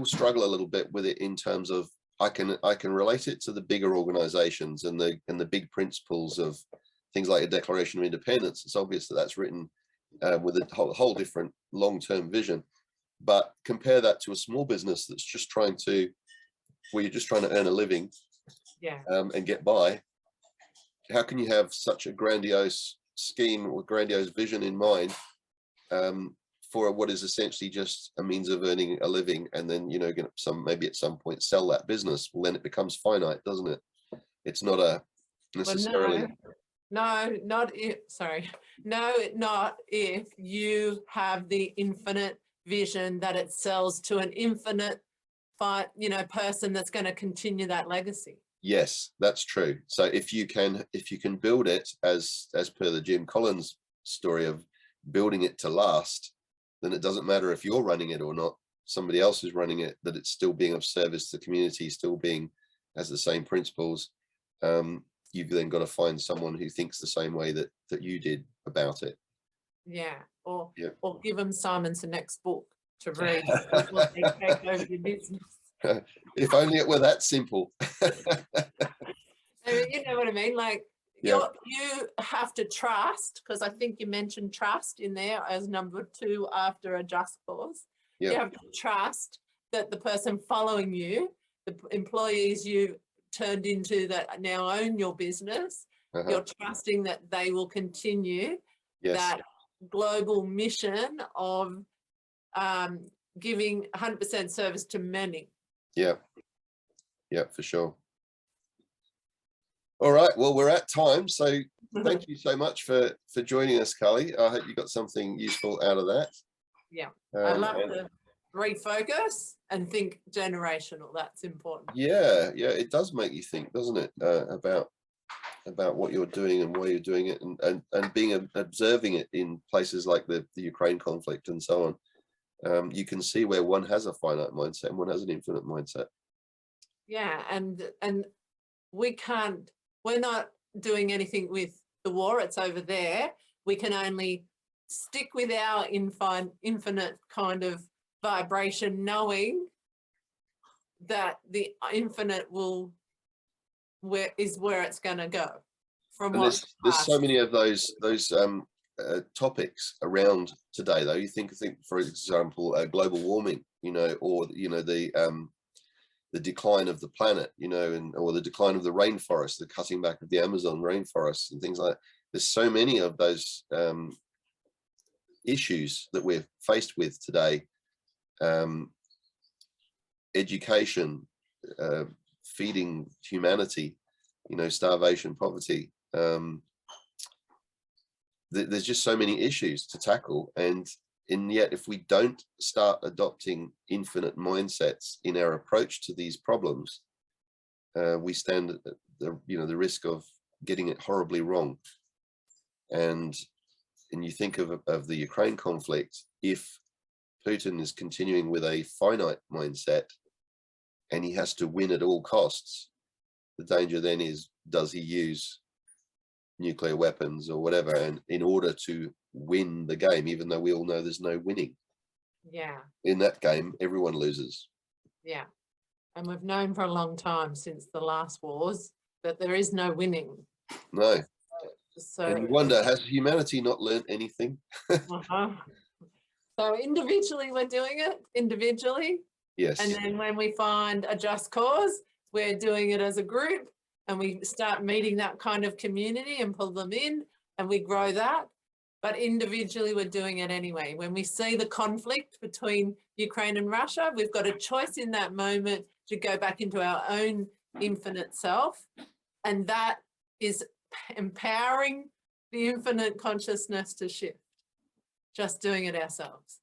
struggle a little bit with it in terms of I can relate it to the bigger organizations and the big principles of things like a Declaration of Independence. It's obvious that that's written with a whole different long-term vision, but compare that to a small business that's just where you're just trying to earn a living, and get by. How can you have such a grandiose scheme or grandiose vision in mind for what is essentially just a means of earning a living, and then maybe at some point sell that business? Well, then it becomes finite, doesn't it? It's not a necessarily. Well, not if you have the infinite vision that it sells to an infinite person that's going to continue that legacy. Yes, that's true. So if you can build it as per the Jim Collins story of building it to last, then it doesn't matter if you're running it or not, somebody else is running it, that it's still being of service to the community, still has the same principles. You've then got to find someone who thinks the same way that you did about it. Or give them Simon Sinek's book to read before they take over your business. If only it were that simple. You know what I mean? Like Yeah. you have to trust, because I think you mentioned trust in there as number 2 after a just cause. You Yeah. have to trust that the person following you, the employees you turned into that now own your business, Uh-huh. you're trusting that they will continue Yes. that global mission of giving 100% service to many. Yeah. Yeah, for sure. All right. Well, we're at time. So thank you so much for joining us, Carly. I hope you got something useful out of that. Yeah. I love and- to refocus and think generational. That's important. Yeah, yeah, it does make you think, doesn't it, about what you're doing and why you're doing it, and being observing it in places like the Ukraine conflict and so on. You can see where one has a finite mindset and one has an infinite mindset. Yeah, and we're not doing anything with the war. It's over there. We can only stick with our infinite kind of vibration, knowing that the infinite is where it's going to go. From And what's there's so past. many of those topics around today, though. You think for example, global warming, or the decline of the planet, or the decline of the rainforest, the cutting back of the Amazon rainforests and things like that. There's so many of those issues that we're faced with today. Education, feeding humanity, starvation, poverty. There's just so many issues to tackle, and yet if we don't start adopting infinite mindsets in our approach to these problems, we stand at the risk of getting it horribly wrong. And you think of the Ukraine conflict, if Putin is continuing with a finite mindset and he has to win at all costs, the danger then is, does he use nuclear weapons or whatever, and in order to win the game, even though we all know there's no winning? Yeah. In that game, everyone loses. Yeah. And we've known for a long time, since the last wars, that there is no winning. No. So And you wonder, has humanity not learned anything? So individually we're doing it individually, Yes. and then when we find a just cause, we're doing it as a group, and we start meeting that kind of community and pull them in, and we grow that. But individually we're doing it anyway. When we see the conflict between Ukraine and Russia, we've got a choice in that moment to go back into our own infinite self, and that is empowering the infinite consciousness to shift. Just doing it ourselves.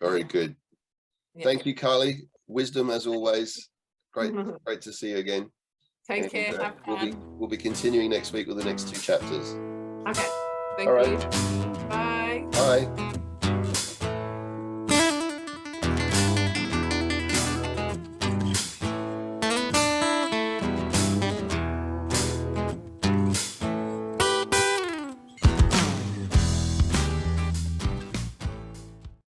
Very good. Yeah. Thank you, Carly. Wisdom as always. Great to see you again. Take And, care. Have fun. we'll be continuing next week with the next 2 chapters. Okay. Thank All right. you. Bye. Bye.